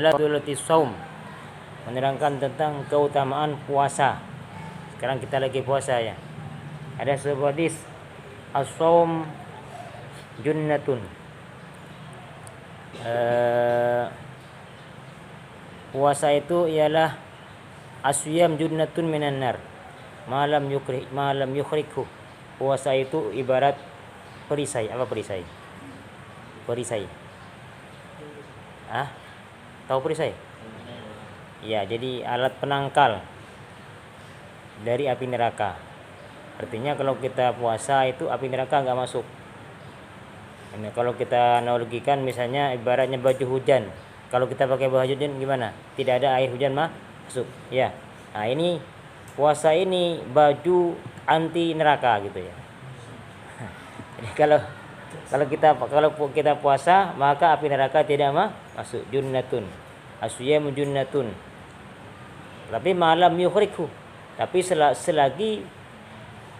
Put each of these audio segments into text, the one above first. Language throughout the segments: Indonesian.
Fadilati saum, menerangkan tentang keutamaan puasa. Sekarang kita lagi puasa ya. Ada sebuah hadis, as-saum junnatun. Puasa itu ialah asyam junnatun minan nar. Malam yukhrikhu. Puasa itu ibarat perisai. Apa perisai? Perisai. Tahu perisai? Ya, jadi alat penangkal dari api neraka. Artinya kalau kita puasa itu api neraka nggak masuk. Ini kalau kita analogikan misalnya ibaratnya baju hujan. Kalau kita pakai baju hujan gimana? Tidak ada air hujan masuk. Ya. Nah, ini puasa ini baju anti neraka gitu ya. Jadi kalau kita puasa maka api neraka tidak masuk. Junnatun. Asyam junnatun. Tapi malam yukhrikhu. Tapi selagi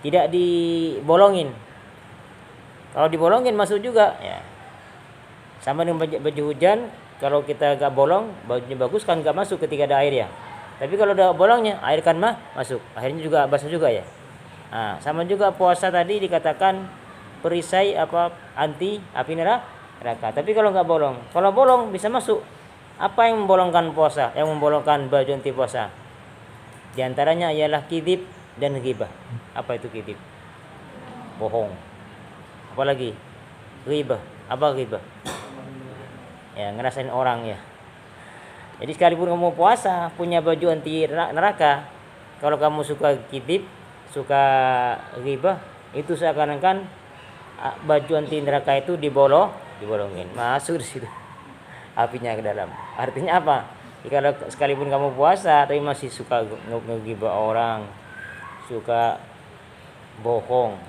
tidak dibolongin. Kalau dibolongin masuk juga ya. Sama dengan baju hujan, kalau kita gak bolong, bajunya bagus kan gak masuk ketika ada air ya. Tapi kalau ada bolongnya, air kan masuk. Akhirnya juga basah juga ya. Nah, sama juga puasa tadi dikatakan perisai anti api neraka. Tapi kalau nggak bolong, kalau bolong bisa masuk. Apa yang membolongkan puasa? Yang membolongkan baju anti puasa? Di antaranya ialah kidib dan ghibah. Apa itu kidib? Bohong. Apalagi ghibah. Apa ghibah? Ya, ngerasain orang ya. Jadi sekalipun kamu puasa, punya baju anti neraka, kalau kamu suka kidib, suka ghibah, itu seakan-akan baju anti neraka itu dibolongin, masuk di situ apinya ke dalam. Artinya apa? Kalau sekalipun kamu puasa tapi masih suka ngegibah orang, suka bohong,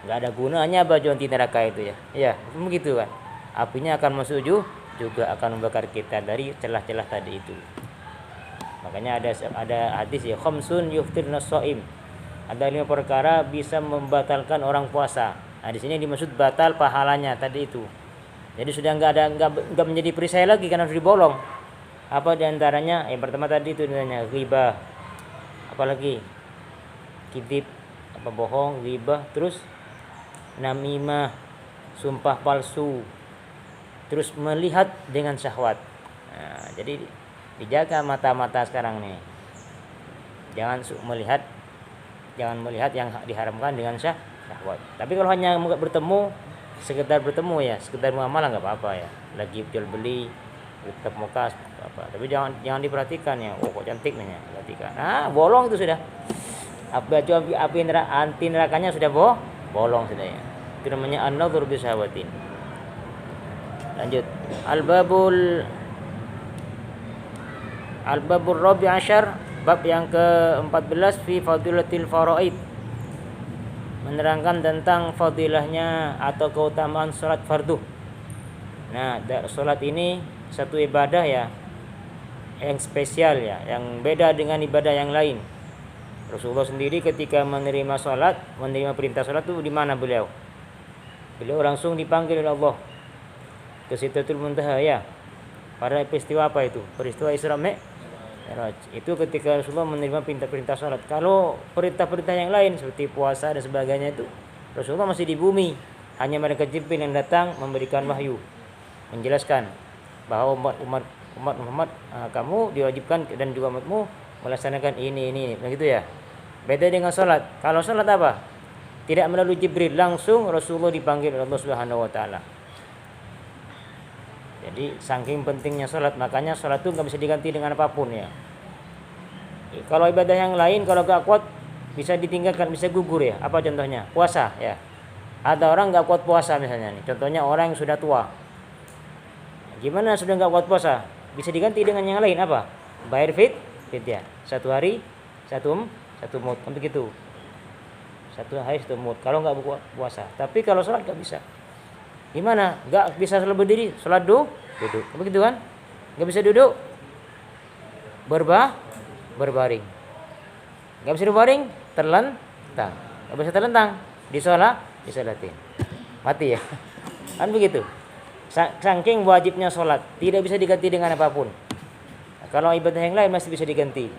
nggak ada gunanya baju anti neraka itu ya. Ya, begitu kan. Apinya akan masuk juga akan membakar kita dari celah-celah tadi itu. Makanya ada hadis ya, khamsun yuftirna shaim. Ada 5 perkara bisa membatalkan orang puasa. Nah, di sini dimaksud batal pahalanya tadi itu. Jadi sudah enggak menjadi perisai lagi karena sudah dibolong. Apa di antaranya? Yang pertama tadi itu namanya ghibah. Apalagi? Kidib, bohong, ghibah, terus namimah, sumpah palsu. Terus melihat dengan syahwat. Nah, jadi dijaga mata-mata sekarang nih. Jangan melihat yang diharamkan dengan syahwat. Tapi kalau hanya bertemu, sekedar bertemu ya, sekedar muamalah nggak apa-apa ya. Lagi jual beli, tetap muka apa. Tapi jangan diperhatikan ya. Oh kok cantik nih ya, perhatikan. Bolong itu sudah. Api anti nerakanya sudah bolong sudah ya. Itu namanya an-nadhur bi syahwatin. Lanjut. Al-babul rabi' asyar, bab yang ke-14 fi fadilatil faraid. Menerangkan tentang fadilahnya atau keutamaan salat fardu. Nah, salat ini satu ibadah ya yang spesial ya, yang beda dengan ibadah yang lain. Rasulullah sendiri ketika menerima perintah salat itu di mana beliau? Beliau langsung dipanggil oleh Allah ke Sidratul Muntaha ya. Pada peristiwa apa itu? Peristiwa Isra Mi'raj. Itu ketika Rasulullah menerima perintah salat. Kalau perintah-perintah yang lain seperti puasa dan sebagainya itu, Rasulullah masih di bumi. Hanya malaikat Jibril yang datang memberikan wahyu, menjelaskan bahwa umat Muhammad, kamu diwajibkan dan juga umatmu melaksanakan ini begitu ya. Beda dengan salat. Kalau salat apa? Tidak melalui Jibril, langsung Rasulullah dipanggil oleh Allah Subhanahu wa taala. Jadi saking pentingnya salat, makanya salat itu nggak bisa diganti dengan apapun ya. Kalau ibadah yang lain kalau gak kuat bisa ditinggalkan, bisa gugur ya. Apa contohnya? Puasa ya. Ada orang nggak kuat puasa misalnya nih. Contohnya orang yang sudah tua. Gimana sudah nggak kuat puasa? Bisa diganti dengan yang lain apa? Bayar fidyah. 1 hari 1 mud, begitu. 1 hari 1 mud. Kalau nggak puasa. Tapi kalau salat nggak bisa. Gimana? Nggak bisa salat berdiri, salat duduk, begitu kan? Nggak bisa duduk, berbaring. Nggak bisa berbaring, terlentang. Nggak bisa terlentang, disolatin, mati ya. Kan begitu. Saking wajibnya sholat, tidak bisa diganti dengan apapun. Kalau ibadah yang lain masih bisa diganti.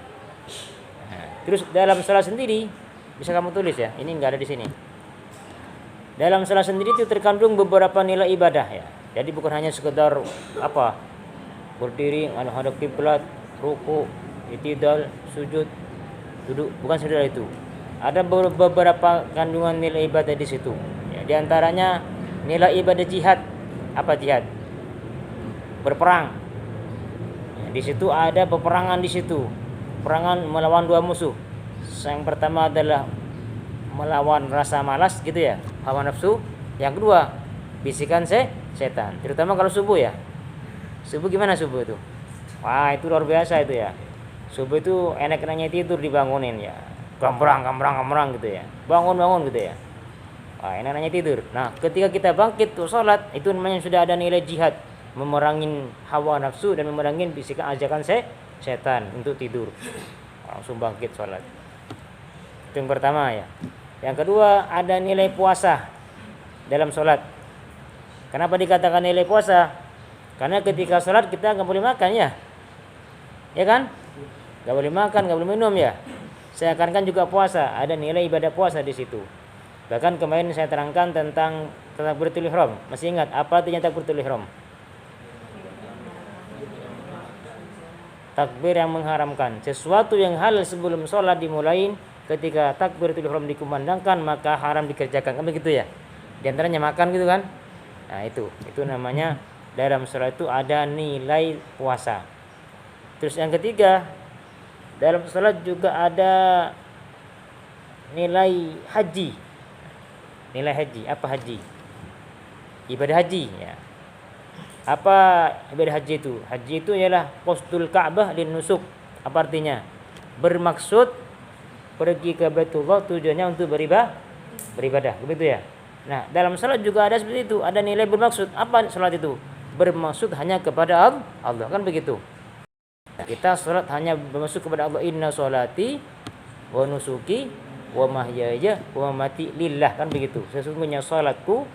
Terus dalam sholat sendiri bisa kamu tulis ya. Ini nggak ada di sini. Dalam sholat sendiri itu terkandung beberapa nilai ibadah ya. Jadi bukan hanya sekedar berdiri, menghadap kiblat, ruku, i'tidal, sujud, duduk, bukan sekedar itu. Ada beberapa kandungan nilai ibadah di situ. Ya, di antaranya nilai ibadah jihad. Apa jihad? Berperang. Ya, di situ ada peperangan di situ. Peperangan melawan dua musuh. Yang pertama adalah melawan rasa malas gitu ya, hawa nafsu. Yang kedua, bisikan setan. Terutama kalau subuh ya. Subuh gimana subuh itu? Wah, itu luar biasa itu ya. Subuh itu enak-enaknya tidur dibangunin ya. Gambrang gitu ya. Bangun gitu ya. Wah, enak-enaknya tidur. Nah, ketika kita bangkit untuk sholat, itu namanya sudah ada nilai jihad, memerangin hawa nafsu dan memerangin bisikan ajakan setan untuk tidur. Langsung bangkit sholat. Itu yang pertama ya. Yang kedua, ada nilai puasa dalam sholat. Kenapa dikatakan nilai puasa? Karena ketika sholat kita nggak boleh makan ya, ya kan? Nggak boleh makan, nggak boleh minum ya. Seakan-akan juga puasa, ada nilai ibadah puasa di situ. Bahkan kemarin saya terangkan tentang takbiratul ihram. Masih ingat apa artinya takbiratul ihram? Takbir yang mengharamkan. Sesuatu yang halal sebelum sholat dimulai, ketika takbiratul ihram dikumandangkan maka haram dikerjakan. Kan begitu ya? Di antaranya makan gitu kan? Nah, itu namanya dalam sholat itu ada nilai puasa. Terus yang ketiga, dalam sholat juga ada nilai haji. Nilai haji, apa haji? Ibadah haji ya. Apa ibadah haji itu? Haji itu ialah qasdul Ka'bah lin nusuk. Apa artinya? Bermaksud pergi ke Baitullah tujuannya untuk beribadah, begitu ya. Nah, dalam salat juga ada seperti itu, ada nilai bermaksud. Apa salat itu? Bermaksud hanya kepada Allah, kan begitu. Nah, kita salat hanya bermaksud kepada Allah. Inna sholati wa nusuki wa mahyaya wa mamati lillah, kan begitu. Sesungguhnya salatku,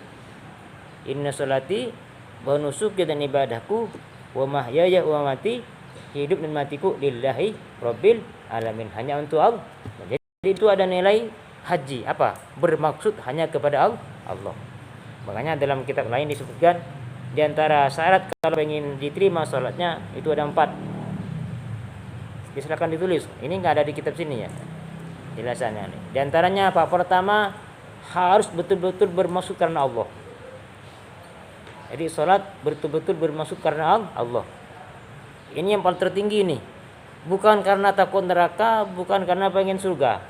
inna sholati wa nusuki dan ibadahku, wa mahyaya wa mamati, hidup dan matiku lillahi rabbil alamin, hanya untuk Allah. Jadi itu ada nilai haji, apa? Bermaksud hanya kepada Allah. Makanya dalam kitab lain disebutkan di antara syarat kalau ingin diterima salatnya itu ada 4. Silakan ditulis. Ini nggak ada di kitab sini ya. Jelasannya nih. Di antaranya apa? Pertama, harus betul-betul bermaksud karena Allah. Jadi salat betul-betul bermaksud karena Allah. Ini yang paling tertinggi nih. Bukan karena takut neraka, bukan karena pengen surga.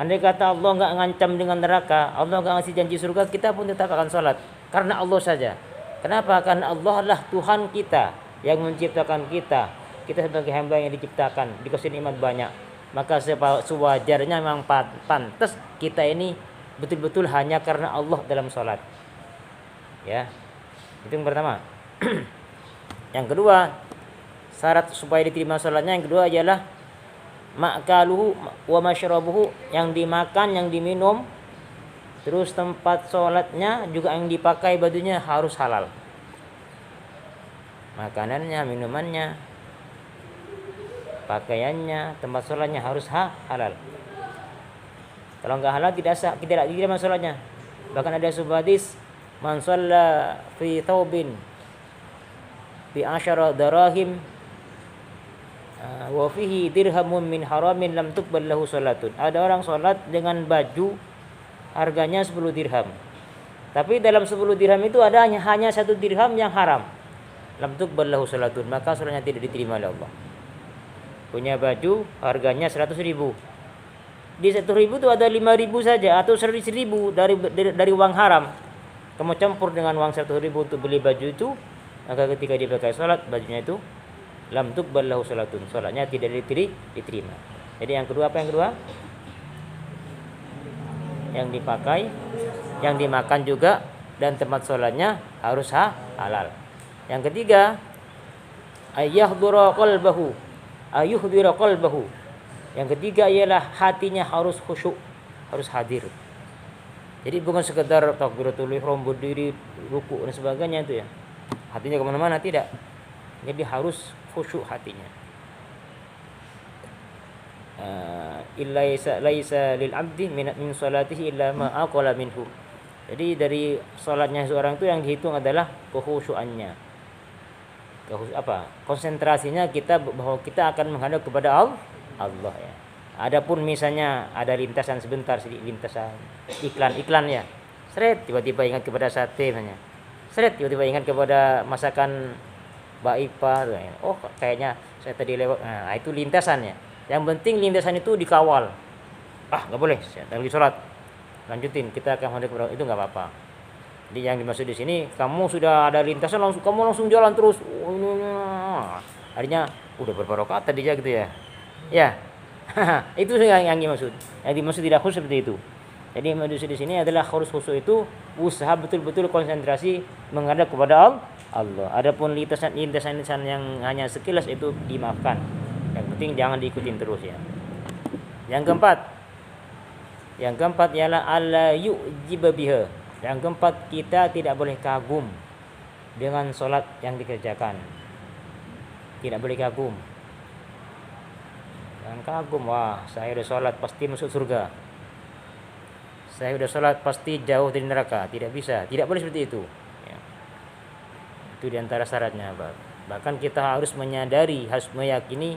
Andai kata Allah nggak ngancam dengan neraka, Allah nggak ngasih janji surga, kita pun tetap akan sholat. Karena Allah saja. Kenapa? Karena Allah adalah Tuhan kita yang menciptakan kita. Kita sebagai hamba yang diciptakan, dikasih nikmat banyak. Maka sewajarnya memang pantas kita ini betul-betul hanya karena Allah dalam sholat. Ya, itu yang pertama. Yang kedua, syarat supaya diterima sholatnya yang kedua ialah ma'kaluhu wa masyrabuhu, yang dimakan, yang diminum, terus tempat sholatnya juga yang dipakai bajunya harus halal. Makanannya, minumannya, pakaiannya, tempat sholatnya harus halal. Kalau enggak halal tidak sah, tidak diterima sholatnya. Bahkan ada sebuah hadis, man shalla fi thawbin bi 10 darahim wa fihi dirhamun min haramin lam tuqbal lahu salatun. Ada orang salat dengan baju harganya 10 dirham. Tapi dalam 10 dirham itu ada hanya 1 dirham yang haram. Lam tuqbal lahu salatun, maka salatnya tidak diterima oleh Allah. Punya baju harganya 100.000. Di 100.000 itu ada 5.000 saja atau 100.000 dari uang haram. Kamu campur dengan uang 100.000 untuk beli baju itu, maka ketika dipakai salat bajunya itu lam tuqbal lahu salatun, salatnya tidak diterima. Jadi yang kedua apa yang kedua? Yang dipakai, yang dimakan juga, dan tempat salatnya harus halal. Yang ketiga, ayyahdura qalbahu, ayyuhdira qalbahu. Yang ketiga ialah hatinya harus khusyuk, harus hadir. Jadi bukan sekedar takbiratul ihram, berdiri, ruku dan sebagainya itu ya. hatinya kemana-mana, tidak. Jadi harus khusyuk hatinya. Laisa lil abdi min salatihi illa ma aqala minhu. Jadi dari salatnya seorang itu yang dihitung adalah kekhusyuannya. Konsentrasinya kita bahwa kita akan menghadap kepada Allah ya. Adapun misalnya ada lintasan sebentar, lintasan iklan ya. Seret tiba-tiba ingat kepada sate misalnya. Seret tiba-tiba ingat kepada masakan Mbak Ipa. Oh, kayaknya saya tadi lewat. Nah, itu lintasannya. Yang penting lintasan itu dikawal. Nggak boleh, saya lagi sholat. Lanjutin, kita akan menghadap kepada itu nggak apa-apa. Jadi yang dimaksud di sini, kamu sudah ada lintasan kamu langsung jalan terus. Artinya udah berapa rakaat tadinya gitu ya. Ya. Itu yang dimaksud. Yang dimaksud tidak khusyuk seperti itu. Jadi yang dimaksud di sini adalah harus khusyuk itu usaha betul-betul konsentrasi menghadap kepada Allah. Adapun lintasan yang hanya sekilas itu dimaafkan. Yang penting jangan diikutin terus ya. Yang keempat ialah alla yu'jiba biha. Yang keempat, kita tidak boleh kagum dengan solat yang dikerjakan. Tidak boleh kagum. Jangan kagum, wah saya udah solat pasti masuk surga. Saya udah solat pasti jauh dari neraka. Tidak bisa, tidak boleh seperti itu ya. Itu diantara syaratnya. Bahkan kita harus menyadari, harus meyakini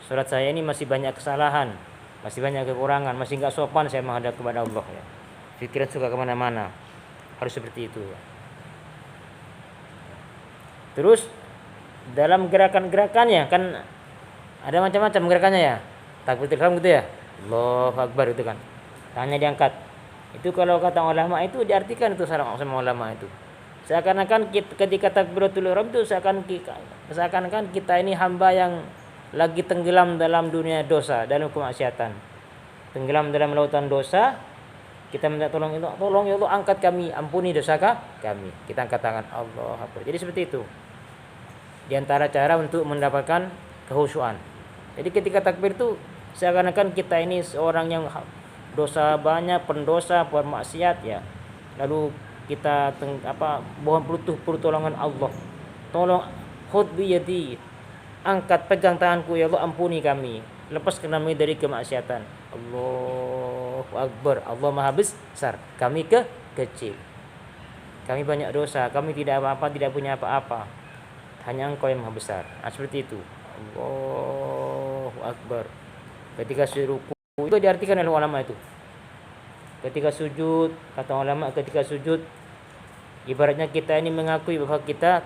solat saya ini masih banyak kesalahan, masih banyak kekurangan, masih nggak sopan saya menghadap kepada Allah ya. Pikiran suka kemana-mana. Harus seperti itu ya. Terus dalam gerakan-gerakannya kan ada macam-macam gerakannya ya. Takbiratul ihram gitu ya. Allahu Akbar itu kan. Tangannya diangkat. Itu kalau kata ulama itu diartikan itu sama ulama itu. Seakan-akan ketika takbiratul ihram itu seakan-akan kita ini hamba yang lagi tenggelam dalam dunia dosa, dalam kemaksiatan. Tenggelam dalam lautan dosa, kita minta tolong ya Allah angkat kami, ampuni dosa kami. Kita angkat tangan, Allah Akbar. Jadi seperti itu. Di antara cara untuk mendapatkan kehusyuan. Jadi ketika takbir itu seakan-akan kita ini seorang yang dosa banyak, pendosa, bermaksiat ya. Lalu kita mohon pertolongan Allah. Tolong khudh bi yadi, angkat pegang tanganku ya Allah, ampuni kami, lepaskan kami dari kemaksiatan. Allahu Akbar, Allah Maha Besar, kami kecil, kami banyak dosa, kami tidak apa-apa, tidak punya apa-apa, hanya Engkau yang Maha Besar. Seperti itu. Allahu Akbar. Ketika ruku itu diartikan oleh ulama itu. Ketika sujud, kata ulama, ketika sujud ibaratnya kita ini mengakui bahwa kita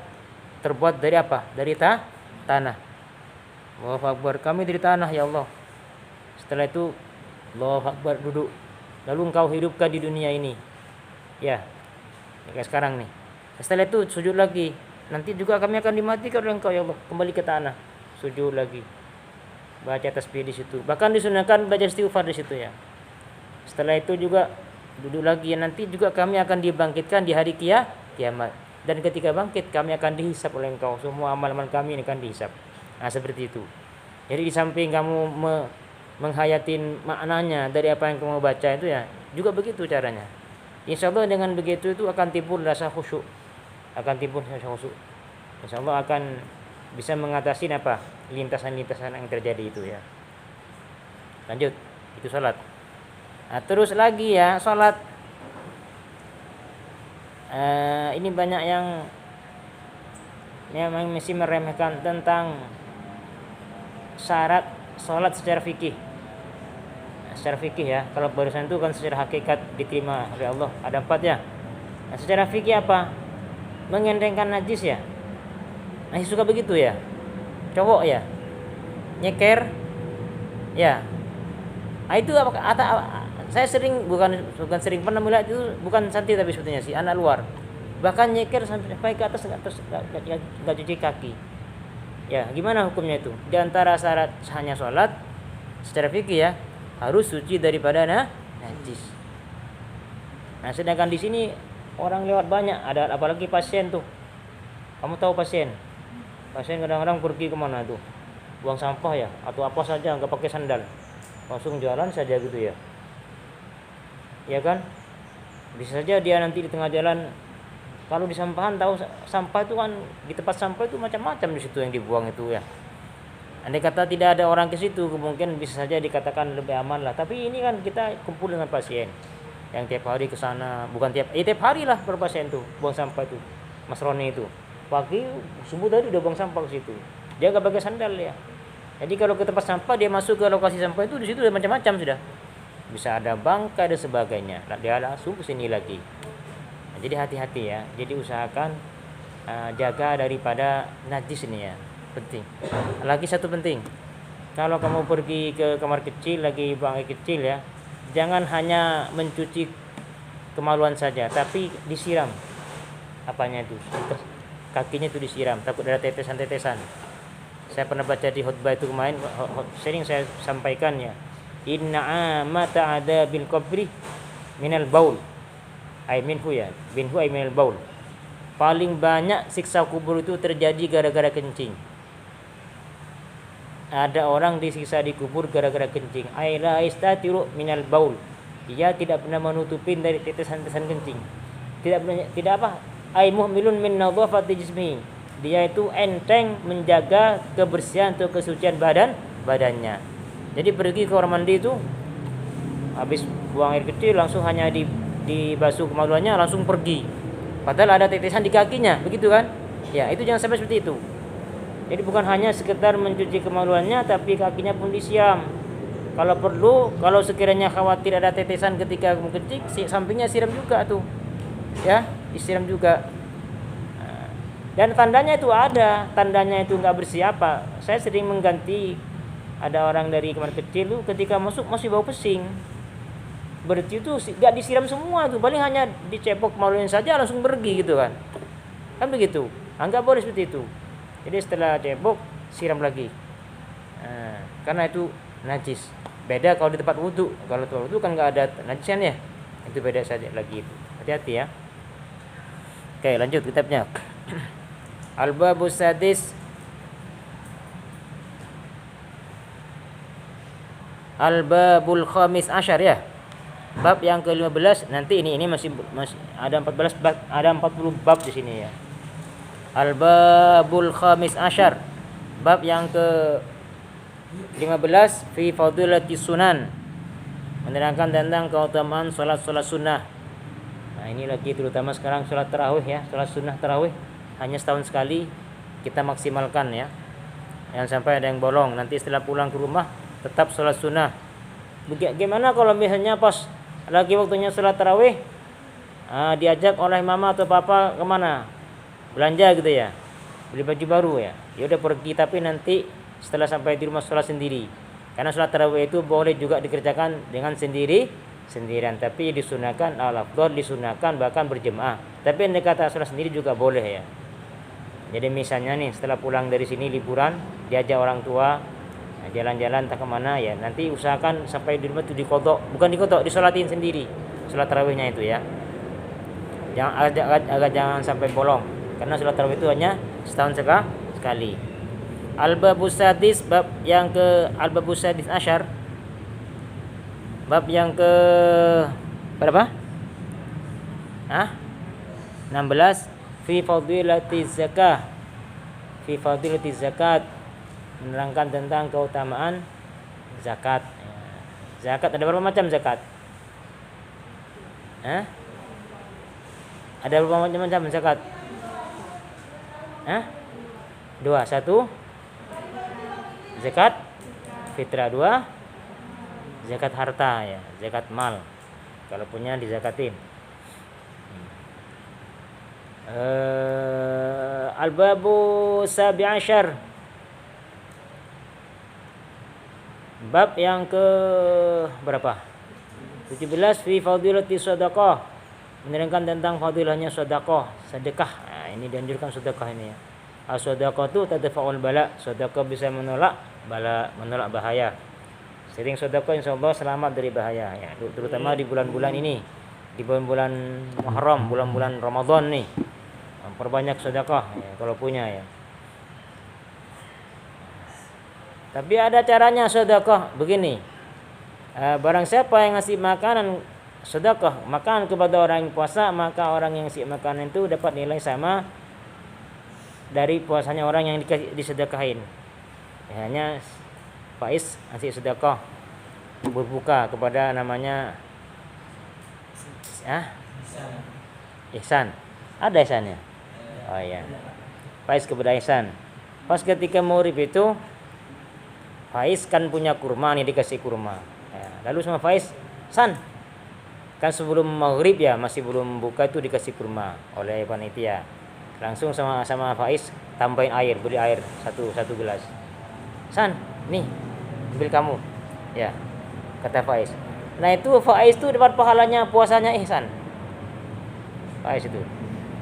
terbuat dari apa? Dari tanah. Allahu Akbar, kami dari tanah ya Allah. Setelah itu Allahu Akbar, duduk. Lalu Engkau hidupkan di dunia ini. Ya. Kayak sekarang nih. Setelah itu sujud lagi. Nanti juga kami akan dimatikan oleh Engkau ya Allah. Kembali ke tanah. Sujud lagi. Baca tasbih di situ. Bahkan disunahkan baca istighfar di situ ya. Setelah itu juga duduk lagi. Nanti juga kami akan dibangkitkan di hari kiamat. Dan ketika bangkit kami akan dihisap oleh Engkau. Semua amal-amal kami ini akan dihisap. Seperti itu. Jadi di samping kamu menghayatin maknanya dari apa yang kamu baca itu ya, juga begitu caranya. Insya Allah dengan begitu itu akan timbul rasa khusyuk. Insya Allah akan bisa mengatasi lintasan-lintasan yang terjadi itu ya. Lanjut, itu salat. Terus lagi ya salat. Ini banyak yang masih meremehkan tentang syarat salat secara fikih. Secara fikih ya, kalau barusan itu kan secara hakikat diterima oleh Allah, ada 4 ya. Secara fikih apa? Mengendengkan najis ya. Suka begitu ya. Cowok ya. Nyeker. Ya. Itu saya sering bukan sering pernah melihat itu, bukan santri tapi sebetulnya sih anak luar. Bahkan nyeker sampai ke atas enggak cuci kaki. Ya, gimana hukumnya itu? Di antara syarat sahnya salat secara fikih ya, harus suci daripada najis. Sedangkan di sini orang lewat banyak, ada apalagi pasien tuh. Kamu tahu pasien kadang-kadang pergi kemana tuh? Buang sampah ya, atau apa saja enggak pakai sandal. Langsung jalan saja gitu ya. Ya kan? Bisa saja dia nanti di tengah jalan Kalau di sampahan tahu sampah itu kan di tempat sampah itu macam-macam di situ yang dibuang itu ya. Andai kata tidak ada orang ke situ, kemungkinan bisa saja dikatakan lebih aman lah. Tapi ini kan kita kumpul dengan pasien yang tiap hari ke sana, bukan tiap hari lah per pasien tuh buang sampah itu. Mas Roni itu pagi subuh tadi udah buang sampah ke situ. Dia nggak pakai sandal ya. Jadi kalau ke tempat sampah dia masuk ke lokasi sampah itu di situ udah macam-macam sudah. Bisa ada bangkai dan sebagainya. Dia langsung ke sini lagi. Nah, jadi hati-hati ya. Jadi usahakan jaga daripada najis ini ya. Penting. Lagi satu penting. Kalau kamu pergi ke kamar kecil lagi buang air kecil ya, jangan hanya mencuci kemaluan saja, tapi disiram. Apanya itu? Kakinya itu disiram, takut ada tetesan-tetesan. Saya pernah baca di khutbah itu kemarin, sering saya sampaikan ya. Inna amata ada bil qabri minal baul. Ay minhu ya, minhu ay minal baul. Paling banyak siksa kubur itu terjadi gara-gara kencing. Ada orang disiksa di kubur gara-gara kencing. Ay la istatiru minal baul. Dia tidak pernah menutupin dari tetesan-tetesan kencing. Tidak apa? Ay muhmilun min nadhafati jismi. Dia itu enteng menjaga kebersihan atau kesucian badannya. Jadi pergi ke kamar mandi itu habis buang air kecil langsung hanya dibasuh kemaluannya langsung pergi. Padahal ada tetesan di kakinya, begitu kan? Ya, itu jangan sampai seperti itu. Jadi bukan hanya sekedar mencuci kemaluannya tapi kakinya pun disiram. Kalau perlu, kalau sekiranya khawatir ada tetesan ketika kencing, sampingnya siram juga tuh. Ya, disiram juga. Dan tandanya itu ada, tandanya itu enggak bersih apa. Saya sering mengganti, ada orang dari kamar kecil tuh ketika masuk masih bau pesing. Berarti itu enggak disiram semua tuh, paling hanya dicepok kemaluannya saja langsung pergi gitu kan. Kan begitu. Enggak boleh seperti itu. Jadi setelah cebok siram lagi. Karena itu najis. Beda kalau di tempat wudu. Kalau tempat wudu kan enggak ada najisan ya. Itu beda saja lagi itu. Hati-hati ya. Oke, lanjut kitabnya. Al-babus sadis. Al-babul khamis asyar ya. Bab yang ke-15 nanti ini masih ada 14 bab, ada 40 bab di sini ya. Al-babul khamis asyar. Bab yang ke-15 fi fadilati sunan. Menerangkan tentang keutamaan salat-salat sunnah. Nah, ini lagi terutama sekarang salat tarawih ya, salat sunnah tarawih hanya setahun sekali kita maksimalkan ya. Jangan sampai ada yang bolong. Nanti setelah pulang ke rumah tetap salat sunnah. Bagaimana kalau misalnya pas lagi waktunya salat tarawih diajak oleh mama atau papa kemana? Belanja gitu ya, beli baju baru ya, ya udah pergi, tapi nanti setelah sampai di rumah sholat sendiri, karena sholat tarawih itu boleh juga dikerjakan dengan sendirian, tapi disunahkan al-afdal disunahkan bahkan berjemaah, tapi yang kata sholat sendiri juga boleh ya. Jadi misalnya nih setelah pulang dari sini liburan diajak orang tua jalan-jalan tak kemana ya, nanti usahakan sampai di rumah itu disolatin sendiri sholat tarawihnya itu ya, jangan sampai bolong. Karena sholat tarawih itu hanya setahun sekali. Al-babus sadis, bab yang ke al-babus sadis asyar. Bab yang ke berapa? 16 fi fadilati zakah. Fi fadilati zakat, menerangkan tentang keutamaan zakat. Zakat ada berapa macam zakat? Ada berapa macam zakat? 2. 1 zakat fitrah, 2 zakat harta ya, zakat mal. Kalau punya dizakatin. Al-babu sabi asyar. Bab yang ke berapa? 17 fi fadilati shadaqah. Menerangkan tentang fadilahnya sedekah. Nah, ini dianjurkan sedekah ini ya. As-shadaqah itu tadfa'ul bala. Sedekah bisa menolak bahaya. Sering sedekah insyaallah selamat dari bahaya ya. Terutama di bulan-bulan ini. Di bulan-bulan Muharram, bulan-bulan Ramadan nih. Perbanyak sedekah ya, kalau punya ya. Tapi ada caranya sedekah begini. Barang siapa yang ngasih makanan sedekah, makan kepada orang yang puasa, maka orang yang ngasih makanan itu dapat nilai sama dari puasanya orang yang disedekahin. Hanya Faiz ngasih sedekah berbuka kepada namanya ihsan. Ada ihsannya? Oh iya. Faiz kepada ihsan. Pas ketika Maurib itu Faiz kan punya kurma nih, dikasih kurma. Ya, lalu sama Faiz, San, kan sebelum maghrib ya, masih belum buka itu dikasih kurma oleh panitia. Langsung sama Faiz tambahin air, beri air satu gelas. San, nih, ambil kamu. Ya, kata Faiz. Nah itu Faiz itu dapat pahalanya puasanya ihsan. Faiz itu.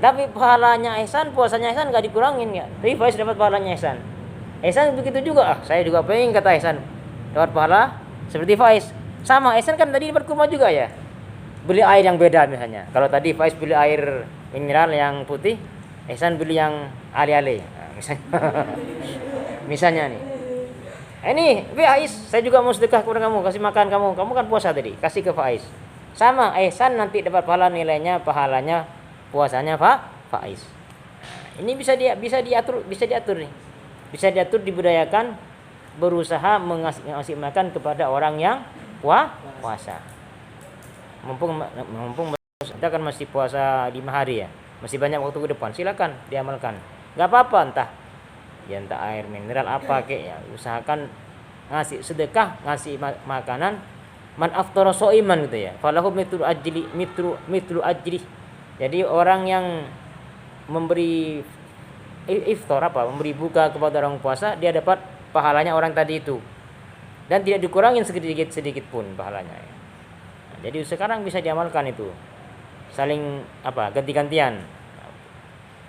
Tapi pahalanya ihsan, puasanya ihsan gak dikurangin ya. Tapi Faiz dapat pahalanya ihsan. Ihsan begitu juga. Saya juga pengen kata ihsan dapat pahala seperti Faiz. Sama, ihsan kan tadi dapat kurma juga ya. Beli air yang beda misalnya. Kalau tadi Faiz beli air mineral yang putih, ihsan beli yang ale-ale. Nah, misalnya. Misalnya nih. Ini Faiz, saya juga mau sedekah kepada kamu, kasih makan kamu. Kamu kan puasa tadi, kasih ke Faiz. Sama, ihsan nanti dapat pahala nilainya, pahalanya puasanya Faiz. Nah, ini bisa diatur nih. Bisa diatur, dibudayakan, berusaha mengasih makan kepada orang yang puasa. Mumpung kita kan masih puasa 5 hari ya, masih banyak waktu ke depan, silakan diamalkan. Gak apa-apa, entah air mineral apa kek ya, usahakan ngasih sedekah, ngasih makanan. Man aftara shaiman gitu ya, falahu mitlu ajri. Jadi orang yang memberi iftar memberi buka kepada orang puasa, dia dapat pahalanya orang tadi itu, dan tidak dikurangin sedikit pun pahalanya. Nah, jadi sekarang bisa diamalkan itu, saling ganti-gantian,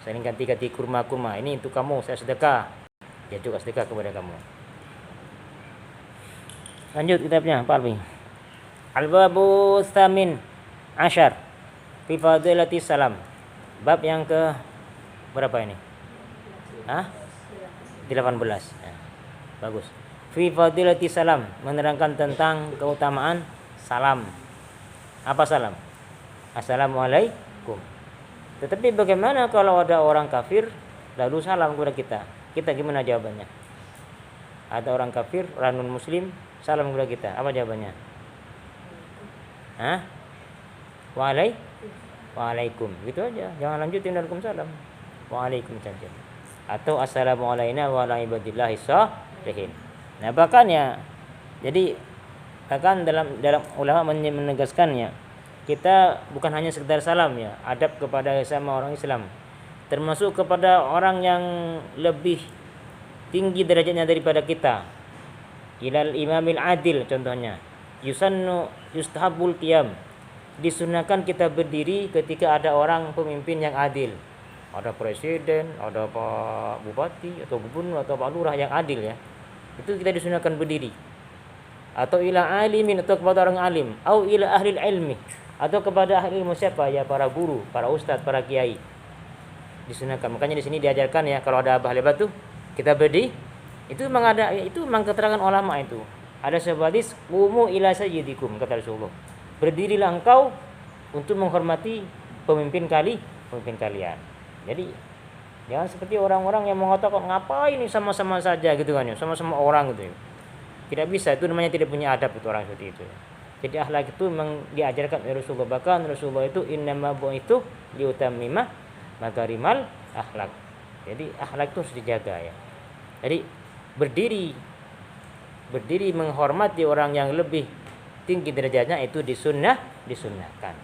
saling ganti kurma. Ini untuk kamu, saya sedekah, dia juga sedekah kepada kamu. Lanjut kitabnya Pak Alwi. Al-babu tsamin asyar fi fadilati salam. Bab yang ke berapa ini? 18. Ya, bagus. Fi fadilati salam, menerangkan tentang keutamaan salam. Apa salam? Assalamualaikum. Tetapi bagaimana kalau ada orang kafir lalu salam kepada kita? Kita gimana jawabannya? Ada orang kafir, orang non muslim salam kepada kita. Apa jawabannya? Waalaikum. Gitu aja. Jangan lanjutin Waalaikumsalam. Waalaikum saja. Atau assalamualaikum wa ala ibadillahi sholihin. Nah, bahkan ya, jadi bahkan dalam ulama menegaskannya, kita bukan hanya sekedar salam ya, adab kepada sesama orang Islam, termasuk kepada orang yang lebih tinggi derajatnya daripada kita. Ilal imamil adil contohnya, yustahabul qiyam, disunahkan kita berdiri ketika ada orang pemimpin yang adil. Ada presiden, ada Pak Bupati atau gubernur atau Pak Lurah yang adil ya, itu kita disunahkan berdiri. Atau ila alimin, atau kepada orang alim, atau ila ahli ilmi, atau kepada ahli ilmu. Siapa ya? Para guru, para ustadz, para kiai, disunahkan. Makanya di sini diajarkan ya, kalau ada abah lebat tuh kita berdiri. Itu memang keterangan ulama itu. Ada sebuah hadis, qumu ila sayyidikum, kata Rasulullah, berdirilah engkau untuk menghormati pemimpin kalian. Jadi jangan seperti orang-orang yang mengatakan ngapain ini sama-sama saja gitu kan ya, sama-sama orang gitu ya. Tidak bisa, itu namanya tidak punya adab itu orang seperti itu. Jadi akhlak itu memang diajarkan oleh Rasulullah. Bahkan Rasulullah itu innama bu'itsu liutammima makarimal akhlak. Jadi akhlak itu harus dijaga ya. Jadi berdiri menghormati orang yang lebih tinggi derajatnya itu disunahkan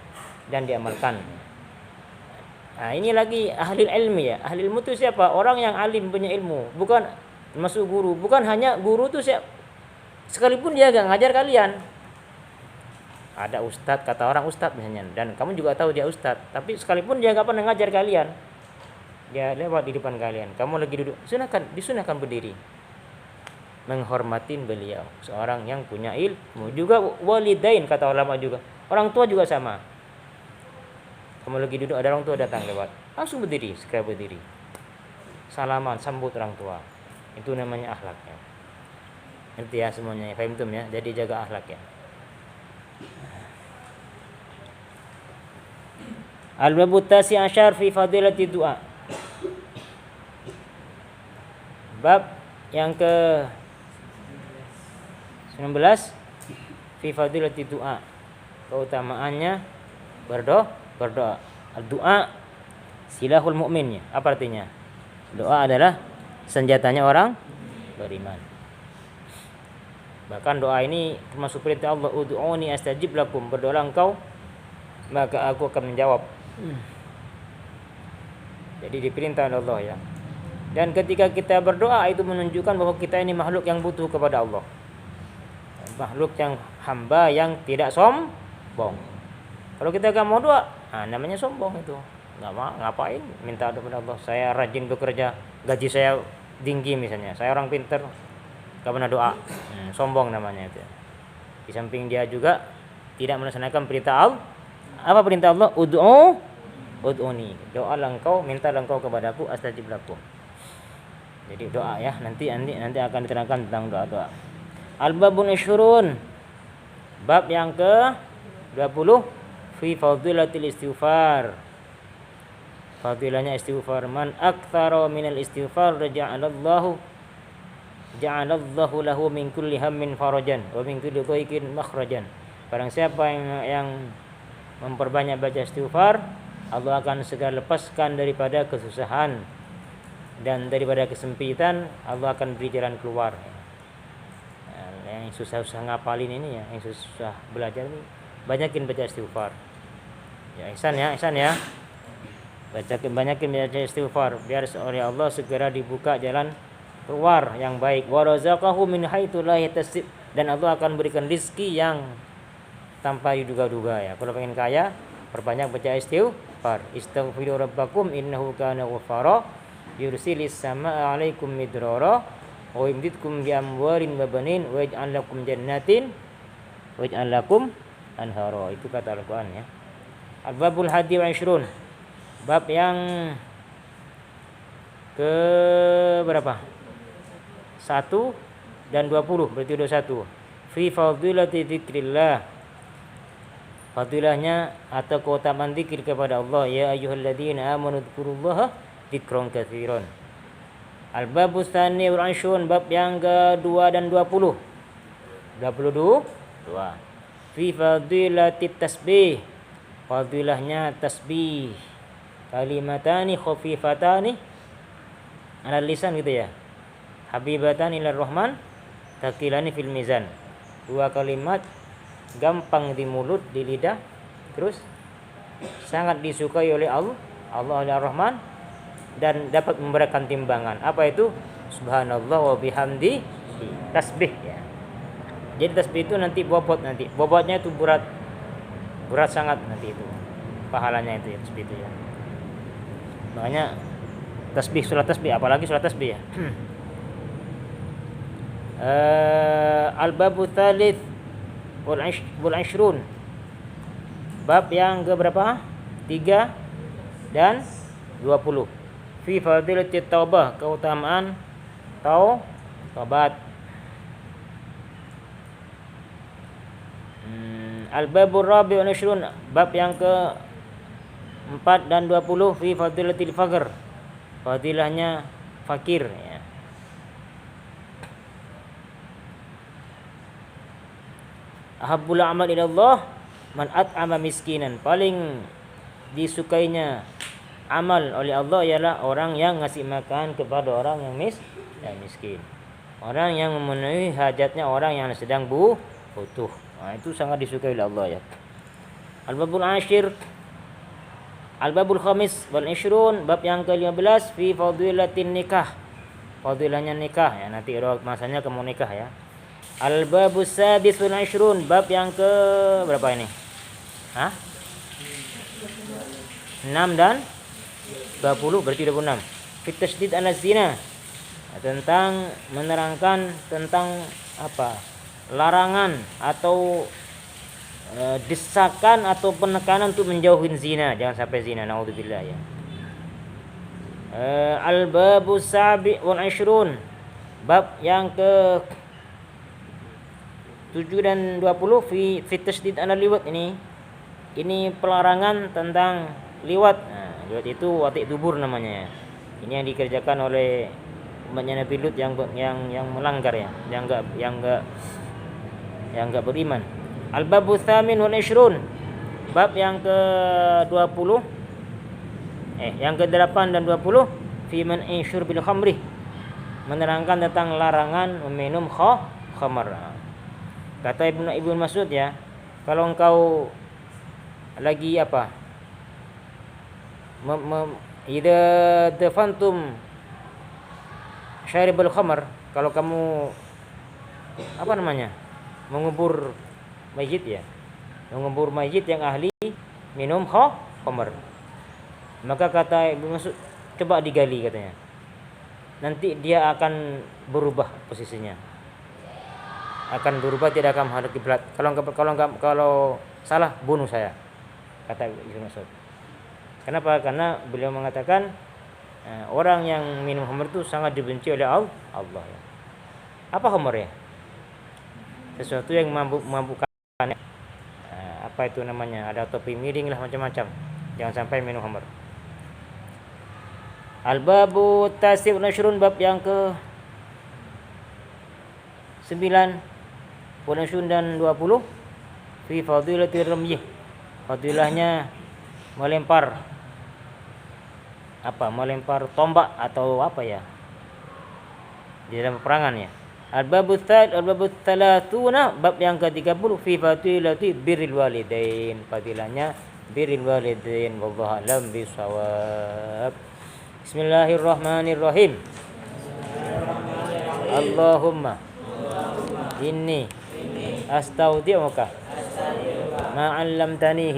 dan diamalkan. Nah, ini lagi ahli ilmi ya. Ahli ilmu itu siapa? Orang yang alim, punya ilmu, bukan masuk guru. Bukan hanya guru itu siapa, sekalipun dia gak ngajar kalian. Ada ustadz, kata orang ustadz misalnya, dan kamu juga tahu dia ustadz, tapi sekalipun dia gak pernah ngajar kalian, dia lewat di depan kalian, kamu lagi duduk, disunahkan berdiri menghormatin beliau, seorang yang punya ilmu. Juga walidain, kata ulama juga, orang tua juga sama. Kamu lagi duduk, ada orang tua datang lewat, langsung berdiri, segera berdiri, salaman, sambut orang tua. Itu namanya akhlaknya. Ngerti ya semuanya, faham tuh ya. Jadi jaga akhlak ya. Al-babu tasi asyar fi fadilati du'a. Bab yang ke 19 fi fadilati du'a. Keutamaannya berdoa. Doa silahul mukminnya. Apa artinya? Doa adalah senjatanya orang beriman. Bahkan doa ini termasuk perintah Allah, ud'uni astajib lakum, berdoa engkau maka aku akan menjawab. Jadi diperintah oleh Allah ya. Dan ketika kita berdoa itu menunjukkan bahwa kita ini makhluk yang butuh kepada Allah. Makhluk yang hamba yang tidak sombong. Kalau kita gak mau doa, namanya sombong itu. Gak mau, ngapain minta doa kepada Allah. Saya rajin bekerja, gaji saya tinggi misalnya. Saya orang pintar, gak pernah doa. Sombong namanya itu. Di samping dia juga tidak melaksanakan perintah Allah. Apa perintah Allah? Ud'uni. Doalah engkau, mintalah engkau kepadaku, astajib lakum. Jadi doa ya, nanti akan diterangkan tentang doa-doa. Al-babun isyurun. Bab yang ke 20 fi fadilatil istighfar. Fadilahnya istighfar. Man aktsara minal istighfar ja'alallahu lahu min kulli hammin farajan wa min kulli dhaiqin makhrajan. Barang siapa yang memperbanyak baca istighfar, Allah akan segera lepaskan daripada kesusahan dan daripada kesempitan. Allah akan beri jalan keluar. Yang susah-susah ngapalin ini ya, yang susah belajar ini, banyakin baca istighfar. Ya ihsan ya. Banyakin baca istighfar biar oleh Allah segera dibuka jalan keluar yang baik. Wa razaqahu min haitsu la yahtasib, dan Allah akan berikan rezeki yang tanpa diduga-duga ya. Kalau pengen kaya, perbanyak baca istighfar. Istaghfiru rabbakum innahu kana ghaffara yursilis samaa 'alaikum midrara wa yumditkum bi amwalin wa banin wa yaj'al lakum jannatin wa yaj'al lakum anhara. Itu kata Al-Qur'an ya. Al-babul hadi wa 20. Bab yang ke berapa? 1 dan 20, berarti 21. Fi fadilati dzikrillah. Fadilahnya atau keutamaan zikir kepada Allah. Ya ayyuhalladzina amanu dzkurullaha dzikran katsiran. Al-babus tsani wal 20, bab yang ke-2 dan 20. 22. Fi fadilati tasbih. Fadilahnya tasbih. Kalimatani khafifatani ala lisan gitu ya. Habibatani ilar rahman, thaqilani fil mizan. 2 kalimat gampang di mulut, di lidah, terus sangat disukai oleh Allah Ar-Rahman, dan dapat memberatkan timbangan. Apa itu? Subhanallah wa bihamdi. Tasbih ya. Jadi tasbih itu nanti bobotnya itu berat sangat nanti itu pahalanya itu ya, tasbih itu ya. Makanya tasbih, surat tasbih, apalagi surat tasbih ya. Al-babu tsalits wal 20. Bab yang ke berapa? 3 dan 20. Fi fadilati taubah, keutamaan taubat. Al-babur rabi' wal 20. Bab yang ke 4 dan 20. Fi fadilatil faqr. Fadilahnya fakir ya. Ahabbul amal ilallah man at'ama miskinan. Paling disukainya amal oleh Allah ialah orang yang ngasih makan kepada orang yang miskin. Orang yang memenuhi hajatnya orang yang sedang butuh. Itu sangat disukai oleh Allah ya. Al-babul 10. Al-babul khamis wal 20. Bab yang ke-15 fi fadilatin nikah. Fadilahnya nikah ya, nanti masanya kamu nikah ya. Al-babus sadis wal 20. Bab yang ke berapa ini? 6 dan 20, berarti 26. Fit tasydid ala zina. Tentang menerangkan tentang apa? Larangan atau desakan atau penekanan untuk menjauhin zina, jangan sampai zina, naudzubillah ya. Al-babus sabi' wal 20. Bab yang ke 7 dan 20 fi tasydid ala liwat. Ini pelarangan tentang liwat. Nah, liwat itu watik dubur namanya. Ini yang dikerjakan oleh umatnya Nabi Lut yang melanggar ya, yang enggak beriman. Al-babu tsamin wal 20. Bab yang ke-20 yang ke-8 dan 20 fi man syurbil khamri, menerangkan tentang larangan meminum khamar. Kata Ibnu Mas'ud ya, kalau engkau lagi apa? Idza dafantum syaribul khamar, kalau kamu apa namanya? Mengubur mayit ya. Mengubur mayit yang ahli minum khamar. Maka kata Ibnu Mas'ud, coba digali katanya. Nanti dia akan berubah posisinya. Akan berubah, tidak akan menghadap kiblat. Kalau salah bunuh saya. Kata Ibnu Mas'ud. Kenapa? Karena beliau mengatakan orang yang minum khamar itu sangat dibenci oleh Allah ya. Apa khamar ya? Sesuatu yang memabukkan. Apa itu namanya? Ada topi miring lah, macam-macam. Jangan sampai minum khamar. Al-babu tasi' wa 20, bab yang ke 9 wa 20 dan 20 fi fadilatir ramyih, fadilahnya melempar tombak atau apa ya di dalam peperangan ya. Al-babu thalathuna, bab yang ke-30 fi fadilati birril walidain, fadilahnya birril walidain, wallahu a'lam bishawab. Bismillahirrahmanirrahim. Allahumma inni astaudi'uka ma 'allamtanihi